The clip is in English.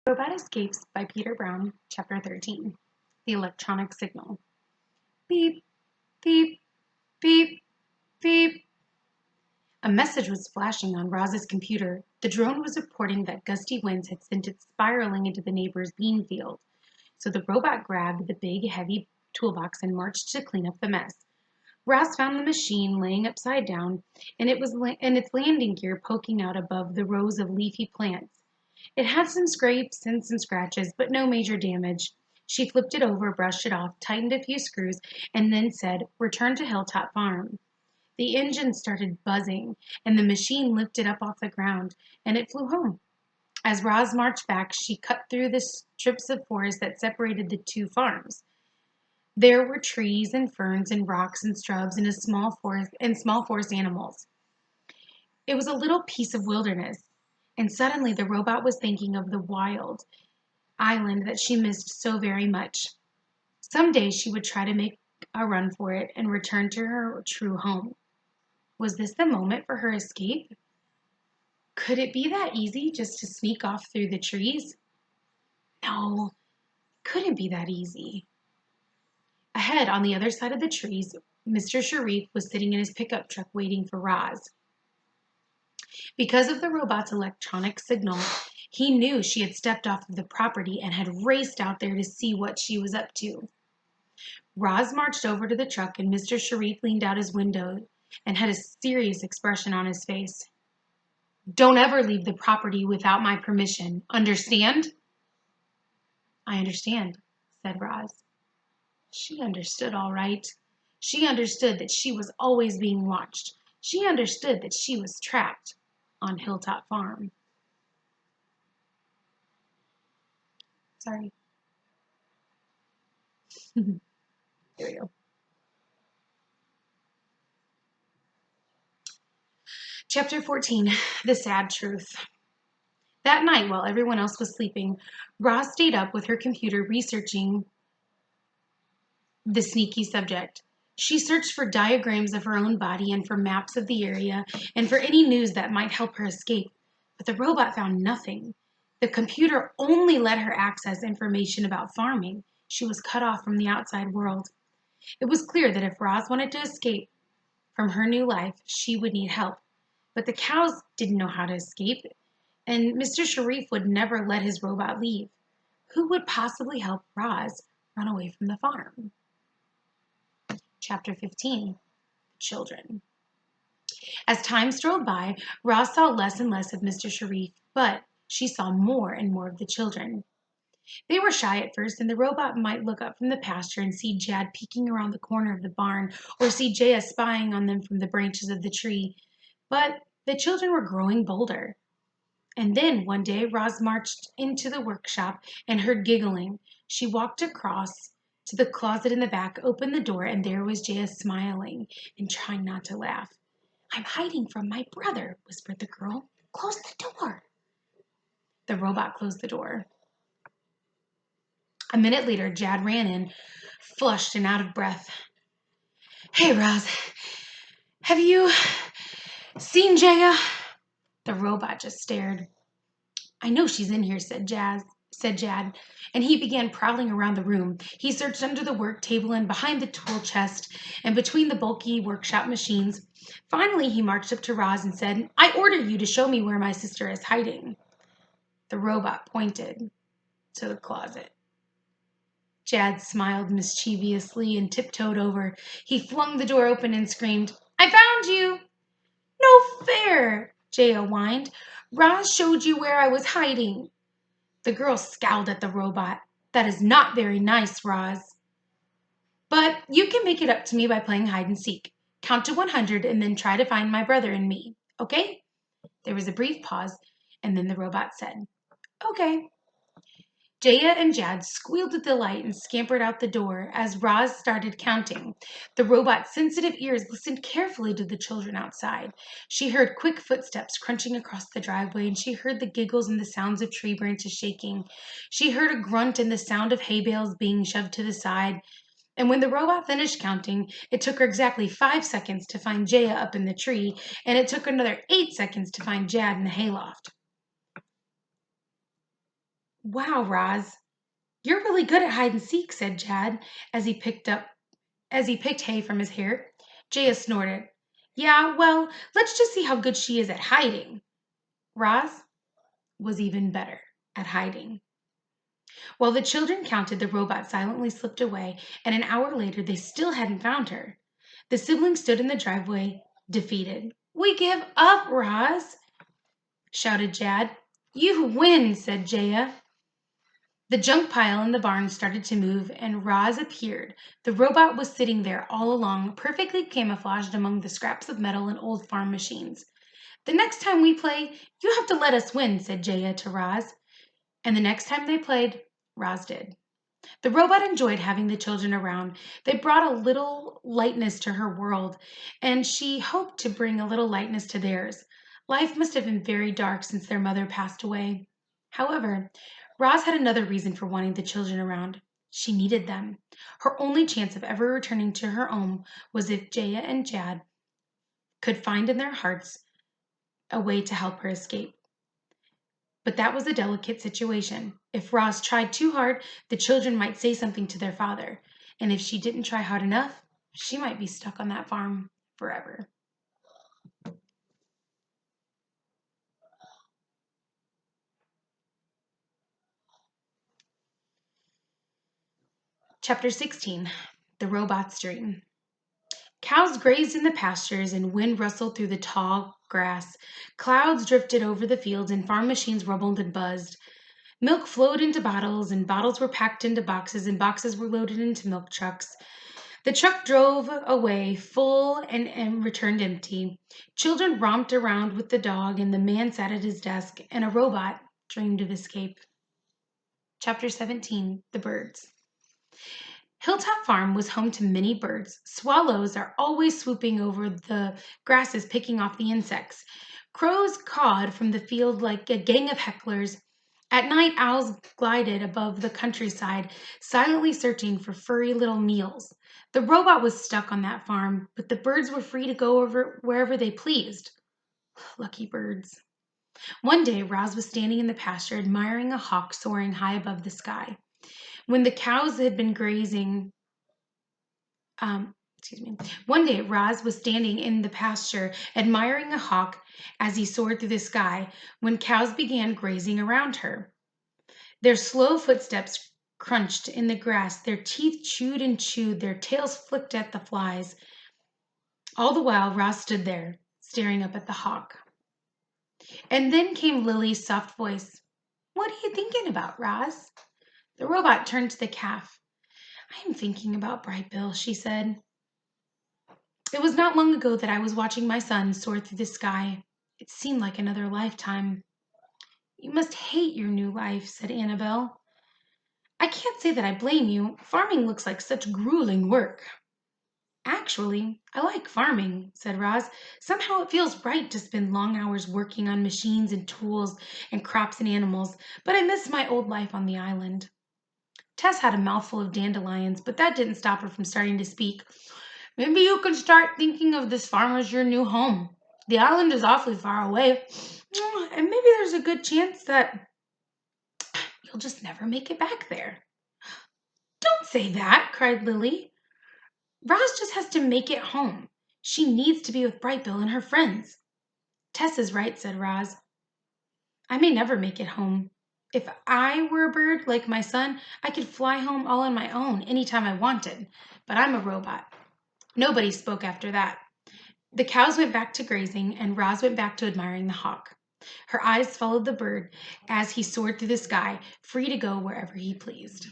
Robot Escapes by Peter Brown, Chapter 13. The Electronic Signal. Beep, beep, beep, beep. A message was flashing on Roz's computer. The drone was reporting that gusty winds had sent it spiraling into the neighbor's bean field. So the robot grabbed the big, heavy toolbox and marched to clean up the mess. Roz found the machine laying upside down, and its landing gear poking out above the rows of leafy plants. It had some scrapes and some scratches, but no major damage. She flipped it over, brushed it off, tightened a few screws, and then said, "Return to Hilltop Farm." The engine started buzzing, and the machine lifted up off the ground, and it flew home. As Roz marched back, she cut through the strips of forest that separated the two farms. There were trees and ferns and rocks and shrubs and small forest animals. It was a little piece of wilderness, and suddenly the robot was thinking of the wild island that she missed so very much. Someday she would try to make a run for it and return to her true home. Was this the moment for her escape? Could it be that easy just to sneak off through the trees? No, couldn't be that easy. Ahead, on the other side of the trees, Mr. Sharif was sitting in his pickup truck waiting for Roz. Because of the robot's electronic signal, he knew she had stepped off of the property and had raced out there to see what she was up to. Roz marched over to the truck, and Mr. Sharif leaned out his window and had a serious expression on his face. "Don't ever leave the property without my permission. Understand?" "I understand," said Roz. She understood all right. She understood that she was always being watched. She understood that she was trapped on Hilltop Farm. Sorry. Here we go. Chapter 14, The Sad Truth. That night, while everyone else was sleeping, Roz stayed up with her computer researching the sneaky subject. She searched for diagrams of her own body and for maps of the area and for any news that might help her escape. But the robot found nothing. The computer only let her access information about farming. She was cut off from the outside world. It was clear that if Roz wanted to escape from her new life, she would need help. But the cows didn't know how to escape, and Mr. Sharif would never let his robot leave. Who would possibly help Roz run away from the farm? Chapter 15, Children. As time strolled by, Roz saw less and less of Mr. Sharif, but she saw more and more of the children. They were shy at first, and the robot might look up from the pasture and see Jad peeking around the corner of the barn, or see Jaya spying on them from the branches of the tree. But the children were growing bolder. And then one day Roz marched into the workshop and heard giggling. She walked across to the closet in the back, opened the door, and there was Jaya smiling and trying not to laugh. "I'm hiding from my brother," whispered the girl. "Close the door." The robot closed the door. A minute later, Jad ran in, flushed and out of breath. "Hey, Roz, have you seen Jaya?" The robot just stared. "I know she's in here," said Jad, and he began prowling around the room. He searched under the work table and behind the tool chest and between the bulky workshop machines. Finally, he marched up to Roz and said, "I order you to show me where my sister is hiding." The robot pointed to the closet. Jad smiled mischievously and tiptoed over. He flung the door open and screamed, "I found you!" "No fair," Jaya whined. "Roz showed you where I was hiding." The girl scowled at the robot. "That is not very nice, Roz. But you can make it up to me by playing hide and seek. Count to 100 and then try to find my brother and me. Okay?" There was a brief pause, and then the robot said, "Okay." Jaya and Jad squealed with delight and scampered out the door as Roz started counting. The robot's sensitive ears listened carefully to the children outside. She heard quick footsteps crunching across the driveway, and she heard the giggles and the sounds of tree branches shaking. She heard a grunt and the sound of hay bales being shoved to the side. And when the robot finished counting, it took her exactly 5 seconds to find Jaya up in the tree, and it took another 8 seconds to find Jad in the hayloft. Wow, Roz, you're really good at hide and seek, said Jad as he picked hay from his hair. Jaya snorted. Yeah, well, let's just see how good she is at hiding. Roz was even better at hiding. While the children counted, the robot silently slipped away, and an hour later they still hadn't found her. The siblings stood in the driveway, defeated. We give up, Roz, shouted Jad. You win, said Jaya. The junk pile in the barn started to move, and Roz appeared. The robot was sitting there all along, perfectly camouflaged among the scraps of metal and old farm machines. The next time we play, you have to let us win, said Jaya to Roz. And the next time they played, Roz did. The robot enjoyed having the children around. They brought a little lightness to her world, and she hoped to bring a little lightness to theirs. Life must have been very dark since their mother passed away. However, Roz had another reason for wanting the children around. She needed them. Her only chance of ever returning to her home was if Jaya and Jad could find in their hearts a way to help her escape. But that was a delicate situation. If Roz tried too hard, the children might say something to their father. And if she didn't try hard enough, she might be stuck on that farm forever. Chapter 16, The Robot's Dream. Cows grazed in the pastures and wind rustled through the tall grass. Clouds drifted over the fields and farm machines rumbled and buzzed. Milk flowed into bottles and bottles were packed into boxes and boxes were loaded into milk trucks. The truck drove away full and returned empty. Children romped around with the dog and the man sat at his desk and a robot dreamed of escape. Chapter 17, The Birds. Hilltop Farm was home to many birds. Swallows are always swooping over the grasses picking off the insects. Crows cawed from the field like a gang of hecklers. At night, owls glided above the countryside, silently searching for furry little meals. The robot was stuck on that farm, but the birds were free to go over wherever they pleased. Lucky birds. One day, Roz was standing in the pasture admiring a hawk soaring high above the sky. When the cows had been grazing, One day, Roz was standing in the pasture admiring a hawk as he soared through the sky when cows began grazing around her. Their slow footsteps crunched in the grass, their teeth chewed and chewed, their tails flicked at the flies. All the while, Roz stood there, staring up at the hawk. And then came Lily's soft voice. What are you thinking about, Roz? The robot turned to the calf. I am thinking about Bright Bill, she said. It was not long ago that I was watching my son soar through the sky. It seemed like another lifetime. You must hate your new life, said Annabelle. I can't say that I blame you. Farming looks like such grueling work. Actually, I like farming, said Roz. Somehow it feels right to spend long hours working on machines and tools and crops and animals, but I miss my old life on the island. Tess had a mouthful of dandelions, but that didn't stop her from starting to speak. Maybe you can start thinking of this farm as your new home. The island is awfully far away, and maybe there's a good chance that you'll just never make it back there. Don't say that, cried Lily. Roz just has to make it home. She needs to be with Bright Bill and her friends. Tess is right, said Roz. I may never make it home. If I were a bird like my son, I could fly home all on my own anytime I wanted. But I'm a robot. Nobody spoke after that. The cows went back to grazing, and Roz went back to admiring the hawk. Her eyes followed the bird as he soared through the sky, free to go wherever he pleased.